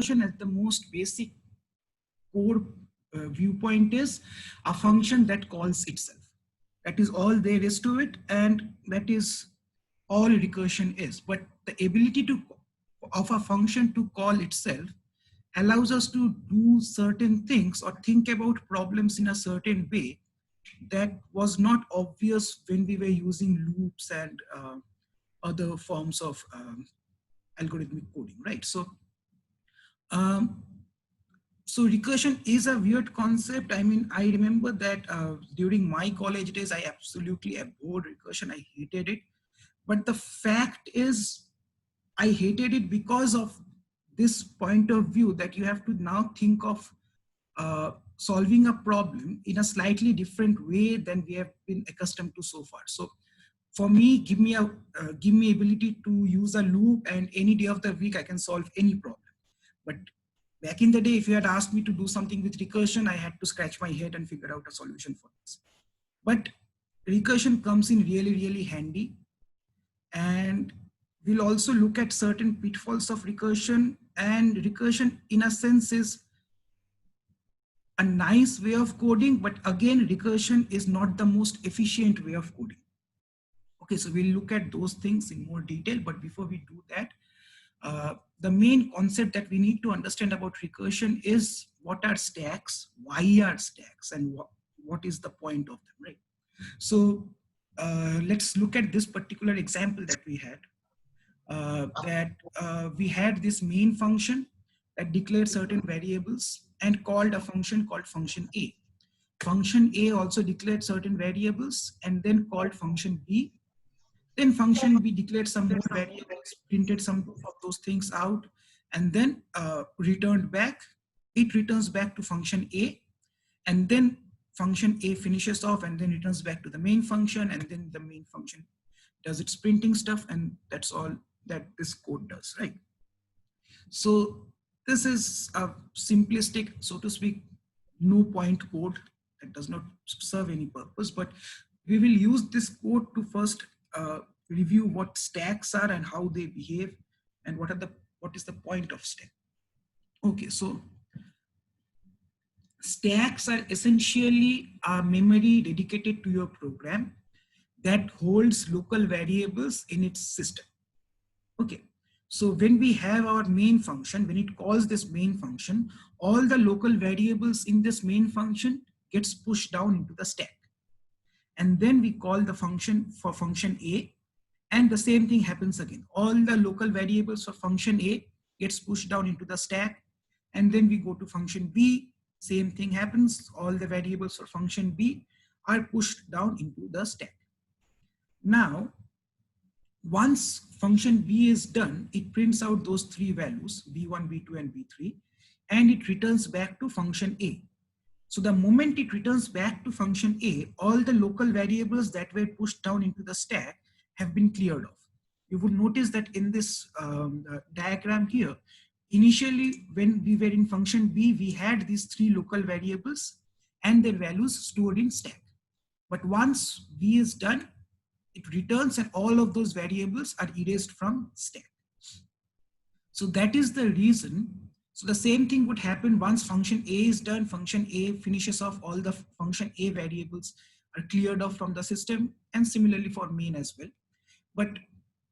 recursion at the most basic core viewpoint is a function that calls itself. That is all there is to it, and that is all recursion is. But the ability of a function to call itself allows us to do certain things or think about problems in a certain way that was not obvious when we were using loops and other forms of algorithmic coding, right? Um, so recursion is a weird concept. I mean, I remember that during my college days, I absolutely abhorred recursion. I hated it. But the fact is, I hated it because of this point of view that you have to now think of solving a problem in a slightly different way than we have been accustomed to so far. So for me, give me ability to use a loop, and any day of the week I can solve any problem. But back in the day, if you had asked me to do something with recursion, I had to scratch my head and figure out a solution for this. But recursion comes in really, really handy. And we'll also look at certain pitfalls of recursion. And recursion, in a sense, is a nice way of coding, but again, recursion is not the most efficient way of coding. Okay, so we'll look at those things in more detail, but before we do that, the main concept that we need to understand about recursion is what are stacks, why are stacks, and what is the point of them, right? So let's look at this particular example that we had. We had this main function that declared certain variables and called a function called function A. Function A also declared certain variables and then called function B. Then function B declared some more variables, printed some of those things out, and then returned back. It returns back to function A, and then function A finishes off and then returns back to the main function, and then the main function does its printing stuff, and that's all that this code does, right? So this is a simplistic, so to speak, no point code that does not serve any purpose, but we will use this code to first review what stacks are and how they behave and what is the point of stack. Okay, so stacks are essentially a memory dedicated to your program that holds local variables in its system. Okay, so when we have our main function, when it calls this main function, all the local variables in this main function gets pushed down into the stack. And then we call the function for function A, and the same thing happens again. All the local variables for function A gets pushed down into the stack, and then we go to function B, same thing happens. All the variables for function B are pushed down into the stack. Now, once function B is done, it prints out those three values, B1, B2, and B3, and it returns back to function A. So the moment it returns back to function A, all the local variables that were pushed down into the stack have been cleared off. You would notice that in this diagram here, initially when we were in function B, we had these three local variables and their values stored in stack. But once B is done, it returns and all of those variables are erased from stack. So that is the reason. So the same thing would happen once function A is done, function A finishes off, all the function A variables are cleared off from the system, and similarly for main as well. But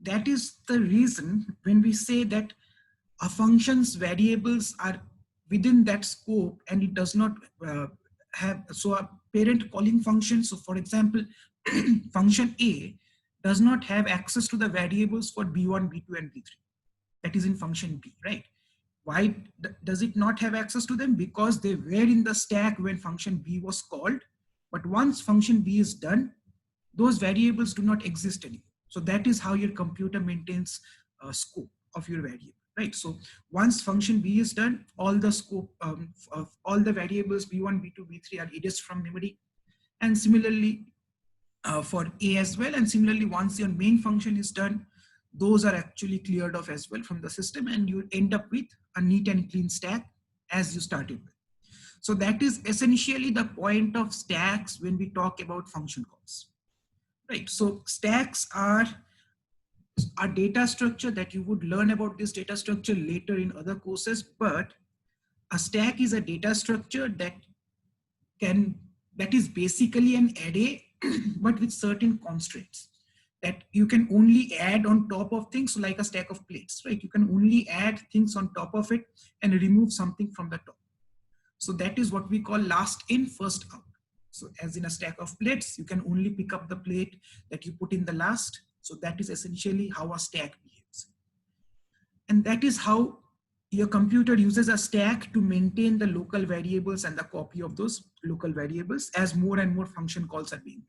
that is the reason when we say that a function's variables are within that scope and it does not have, so a parent calling function, so for example, function A does not have access to the variables for B1, B2, and B3. That is in function B, right? Why does it not have access to them? Because they were in the stack when function B was called, but once function B is done, those variables do not exist anymore. So that is how your computer maintains scope of your variable, right? So once function B is done, all the scope of all the variables B1, B2, B3 are erased from memory. And similarly for A as well. And similarly, once your main function is done, those are actually cleared off as well from the system, and you end up with a neat and clean stack as you started with. So that is essentially the point of stacks when we talk about function calls, right? So stacks are a data structure that you would learn about this data structure later in other courses, but a stack is a data structure that is basically an array but with certain constraints that you can only add on top of things, like a stack of plates, right? You can only add things on top of it and remove something from the top. So that is what we call last in, first out. So as in a stack of plates, you can only pick up the plate that you put in the last. So that is essentially how a stack behaves. And that is how your computer uses a stack to maintain the local variables and the copy of those local variables as more and more function calls are being made.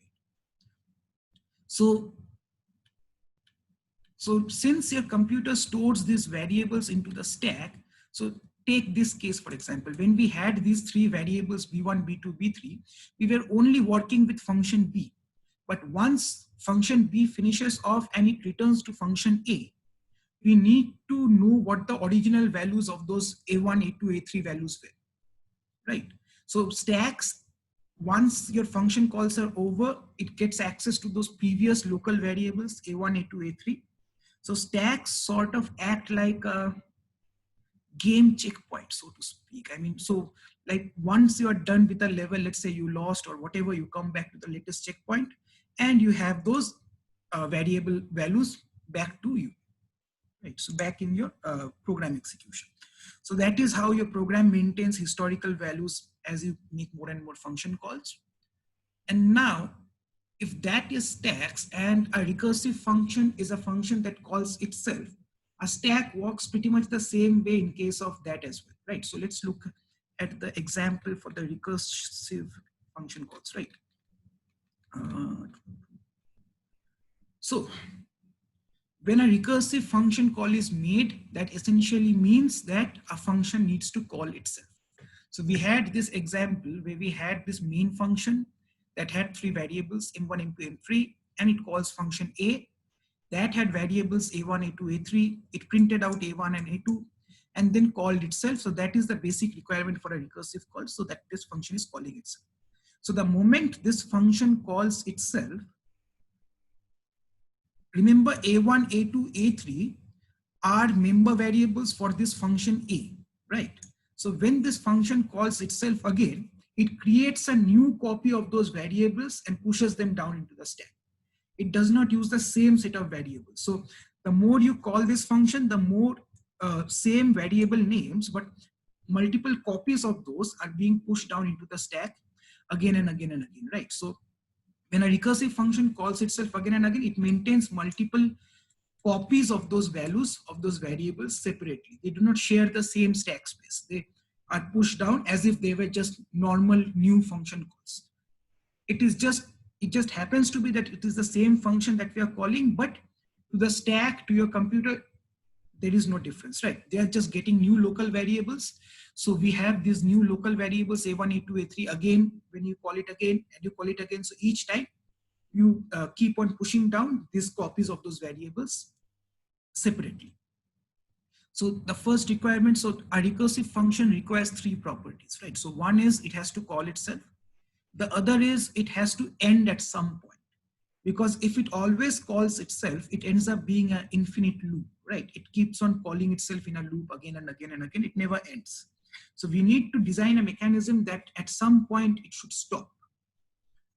So since your computer stores these variables into the stack, so take this case, for example, when we had these three variables, b1, b2, b3, we were only working with function b. But once function b finishes off and it returns to function a, we need to know what the original values of those a1, a2, a3 values were, right? So stacks, once your function calls are over, it gets access to those previous local variables, a1, a2, a3. So stacks sort of act like a game checkpoint, so to speak. I mean, so like once you are done with a level, let's say you lost or whatever, you come back to the latest checkpoint and you have those variable values back to you, right? So back in your program execution. So that is how your program maintains historical values as you make more and more function calls. And now, if that is stacks and a recursive function is a function that calls itself, a stack works pretty much the same way in case of that as well, right? So let's look at the example for the recursive function calls, right? So when a recursive function call is made, that essentially means that a function needs to call itself. So we had this example where we had this main function that had three variables, m1, m2, m3, and it calls function a that had variables a1, a2, a3. It printed out a1 and a2 and then called itself. So that is the basic requirement for a recursive call, so that this function is calling itself. So the moment this function calls itself, remember a1, a2, a3 are member variables for this function a, right? So when this function calls itself again, it creates a new copy of those variables and pushes them down into the stack. It does not use the same set of variables. So the more you call this function, the more same variable names, but multiple copies of those are being pushed down into the stack again and again and again, right? So when a recursive function calls itself again and again, it maintains multiple copies of those values of those variables separately. They do not share the same stack space. They are pushed down as if they were just normal new function calls. It just happens to be that it is the same function that we are calling, but to the stack, to your computer, there is no difference, right? They are just getting new local variables. So we have these new local variables, a1, a2, a3, again, when you call it again and you call it again. So each time you keep on pushing down these copies of those variables separately. So the first requirement, so a recursive function requires three properties, right? So one is it has to call itself. The other is it has to end at some point, because if it always calls itself, it ends up being an infinite loop, right? It keeps on calling itself in a loop again and again and again. It never ends. So we need to design a mechanism that at some point it should stop.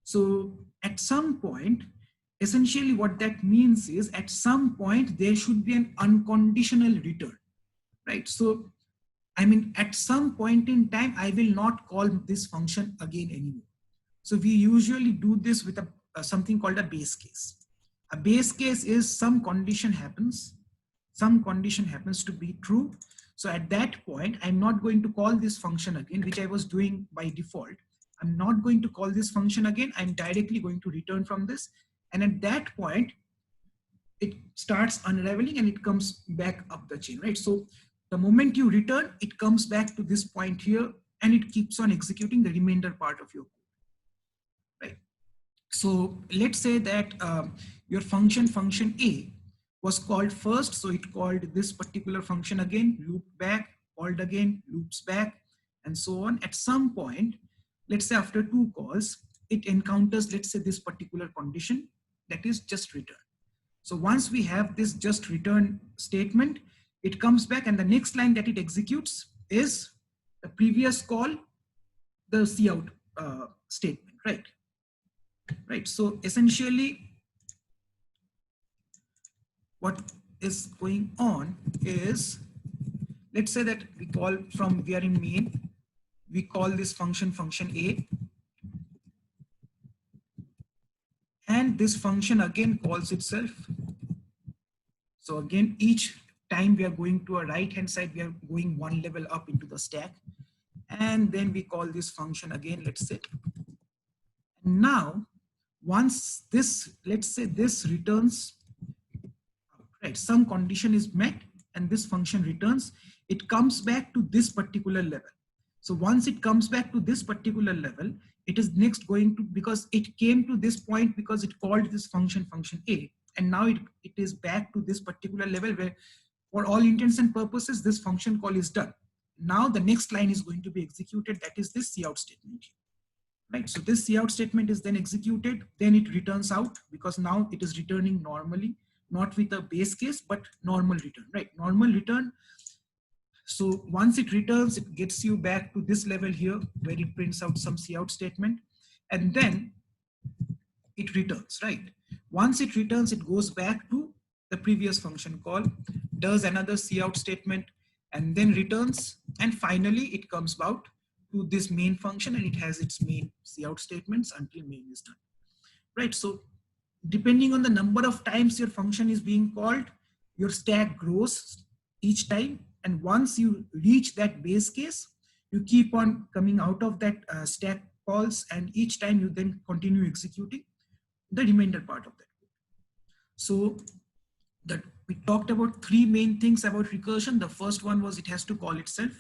So at some point, essentially what that means is at some point there should be an unconditional return, right? So I mean, at some point in time, I will not call this function again anymore. So we usually do this with something called a base case. A base case is some condition happens to be true. So at that point, I'm not going to call this function again, which I was doing by default. I'm not going to call this function again. I'm directly going to return from this. And at that point, it starts unraveling and it comes back up the chain, right? So the moment you return, it comes back to this point here and it keeps on executing the remainder part of your code, right? So let's say that your function A was called first. So it called this particular function again, looped back, called again, loops back, and so on. At some point, let's say after 2 calls, it encounters, let's say, this particular condition, that is just return. So once we have this just return statement, it comes back, and the next line that it executes is the previous call, the cout statement, right? Right. So essentially, what is going on is, let's say that we are in main, we call this function A, and this function again calls itself. So again, each time we are going to a right hand side, we are going one level up into the stack, and then we call this function again, let's say. Now, once this, let's say this returns, right, some condition is met and this function returns, it comes back to this particular level. So once it comes back to this particular level, it is next going to, because it came to this point because it called this function A, and now it is back to this particular level where for all intents and purposes this function call is done. Now the next line is going to be executed, that is this cout statement, right? So this cout statement is then executed, then it returns out, because now it is returning normally, not with a base case but normal return, right? Normal return. So once it returns, it gets you back to this level here where it prints out some cout statement, and then it returns, right? Once it returns, it goes back to the previous function call, does another cout statement, and then returns, and finally it comes out to this main function, and it has its main cout statements until main is done, right? So depending on the number of times your function is being called, your stack grows each time, and once you reach that base case, you keep on coming out of that stack calls, and each time you then continue executing the remainder part of that. So that we talked about three main things about recursion. The first one was it has to call itself.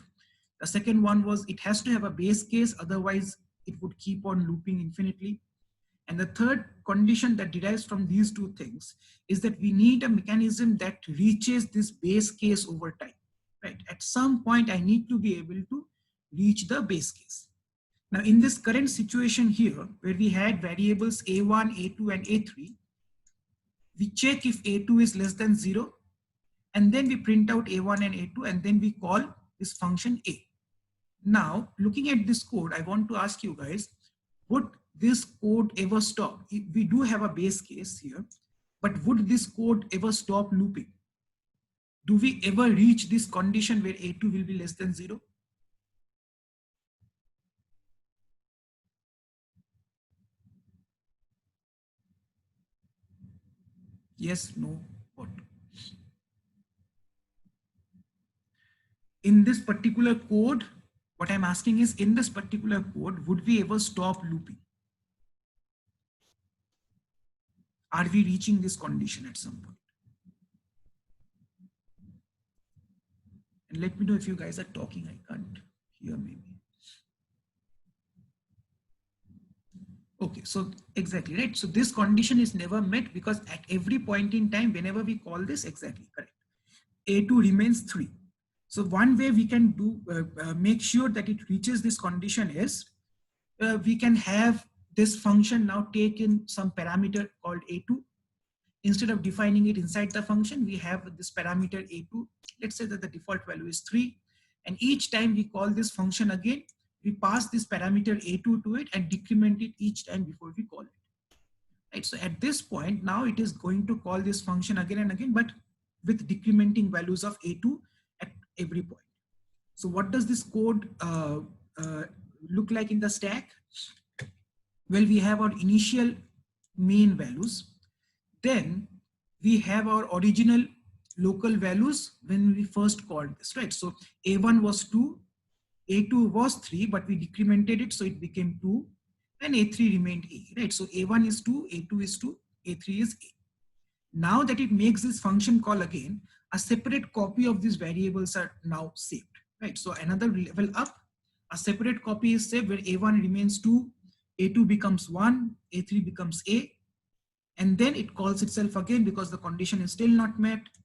The second one was it has to have a base case, otherwise it would keep on looping infinitely. And the third condition that derives from these two things is that we need a mechanism that reaches this base case over time, right? At some point, I need to be able to reach the base case. Now, in this current situation here, where we had variables A1, A2, and A3, we check if A2 is less than 0, and then we print out A1 and A2, and then we call this function A. Now, looking at this code, I want to ask you guys, would this code ever stop? We do have a base case here, but would this code ever stop looping? Do we ever reach this condition where A2 will be less than 0? Yes, no, what? In this particular code, what I'm asking is, in this particular code, would we ever stop looping? Are we reaching this condition at some point? And let me know if you guys are talking. I can't hear maybe. Okay, so exactly, right? So this condition is never met because at every point in time, whenever we call this, exactly correct, A2 remains 3. So one way we can do make sure that it reaches this condition is we can have this function now take in some parameter called A2. Instead of defining it inside the function, we have this parameter A2. Let's say that the default value is 3. And each time we call this function again, we pass this parameter A2 to it and decrement it each time before we call it. Right? So at this point, now it is going to call this function again and again, but with decrementing values of A2 at every point. So what does this code look like in the stack? Well, we have our initial main values. Then we have our original local values when we first called this, right? So A1 was 2, A2 was 3, but we decremented it, so it became 2, and A3 remained A, right? So A1 is 2, A2 is 2, A3 is A. Now that it makes this function call again, a separate copy of these variables are now saved, right? So another level up, a separate copy is saved where A1 remains 2, A2 becomes 1, A3 becomes A, and then it calls itself again because the condition is still not met.